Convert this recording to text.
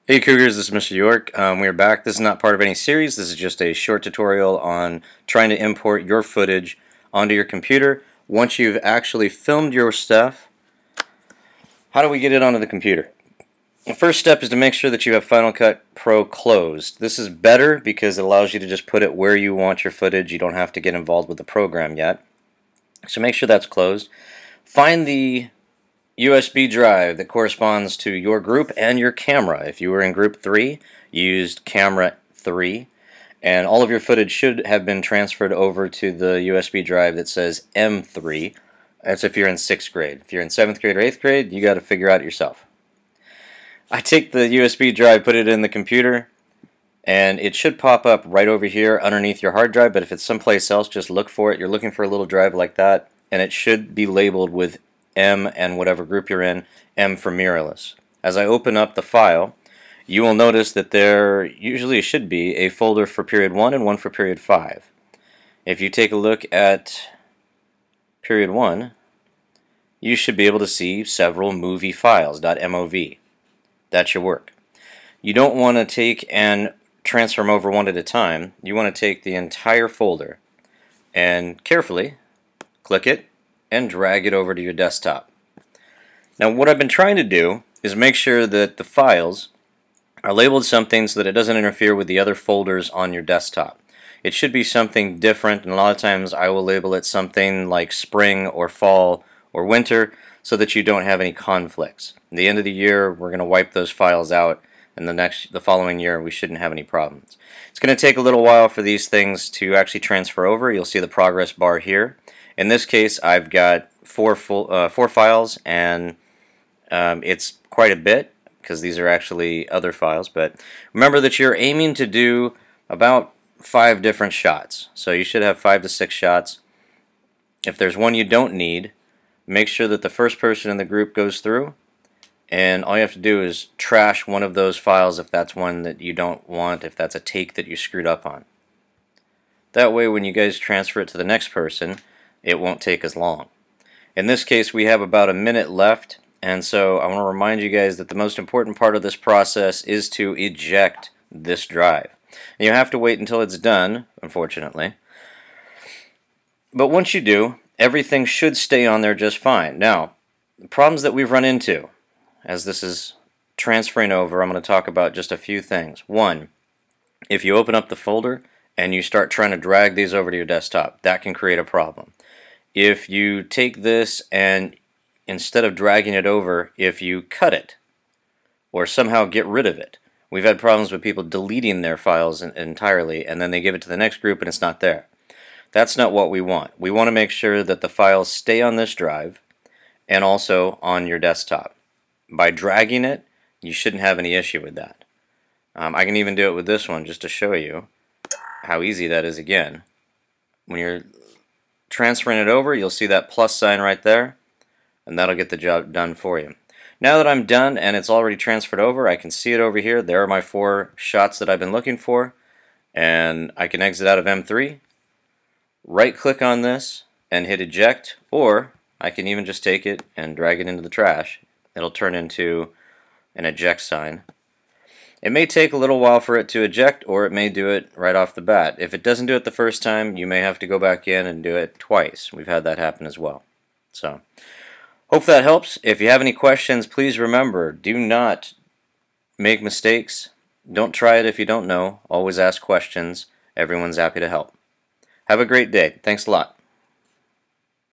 Hey Cougars, this is Mr. York. We are back. This is not part of any series. This is just a short tutorial on trying to import your footage onto your computer. Once you've actually filmed your stuff, how do we get it onto the computer? The first step is to make sure that you have Final Cut Pro closed. This is better because it allows you to just put it where you want your footage. You don't have to get involved with the program yet. So make sure that's closed. Find the USB drive that corresponds to your group and your camera. If you were in group 3, you used camera 3, and all of your footage should have been transferred over to the USB drive that says M3. That's if you're in 6th grade. If you're in 7th grade or 8th grade, you got to figure out yourself. I take the USB drive, put it in the computer, and it should pop up right over here underneath your hard drive, but if it's someplace else, just look for it. You're looking for a little drive like that, and it should be labeled with M and whatever group you're in, M for mirrorless. As I open up the file, you will notice that there usually should be a folder for period 1 and one for period 5. If you take a look at period 1, you should be able to see several movie files, .mov. That's your work. You don't want to take and transfer them over one at a time. You want to take the entire folder and carefully click it and drag it over to your desktop. Now what I've been trying to do is make sure that the files are labeled something so that it doesn't interfere with the other folders on your desktop. It should be something different, and a lot of times I will label it something like spring or fall or winter so that you don't have any conflicts. At the end of the year we're going to wipe those files out, and the following year we shouldn't have any problems. It's going to take a little while for these things to actually transfer over. You'll see the progress bar here. In this case, I've got four files, and it's quite a bit because these are actually other files. But remember that you're aiming to do about 5 different shots. So you should have 5 to 6 shots. If there's one you don't need, make sure that the first person in the group goes through, and all you have to do is trash one of those files if that's one that you don't want, if that's a take that you screwed up on. That way when you guys transfer it to the next person, it won't take as long. In this case we have about a minute left, and so I want to remind you guys that the most important part of this process is to eject this drive. And you have to wait until it's done, unfortunately. But once you do, everything should stay on there just fine. Now, the problems that we've run into as this is transferring over, I'm going to talk about just a few things. One, if you open up the folder and you start trying to drag these over to your desktop, that can create a problem. If you take this and instead of dragging it over, if you cut it or somehow get rid of it, we've had problems with people deleting their files entirely, and then they give it to the next group and it's not there. That's not what we want. We want to make sure that the files stay on this drive and also on your desktop. By dragging it, you shouldn't have any issue with that. I can even do it with this one just to show you how easy that is again. When you're transferring it over, you'll see that plus sign right there, and that'll get the job done for you. Now that I'm done and it's already transferred over, I can see it over here. There are my 4 shots that I've been looking for, and I can exit out of M3, right click on this and hit eject, or I can even just take it and drag it into the trash. It'll turn into an eject sign. It may take a little while for it to eject, or it may do it right off the bat. If it doesn't do it the first time, you may have to go back in and do it twice. We've had that happen as well. So, hope that helps. If you have any questions, please remember, do not make mistakes. Don't try it if you don't know. Always ask questions. Everyone's happy to help. Have a great day. Thanks a lot.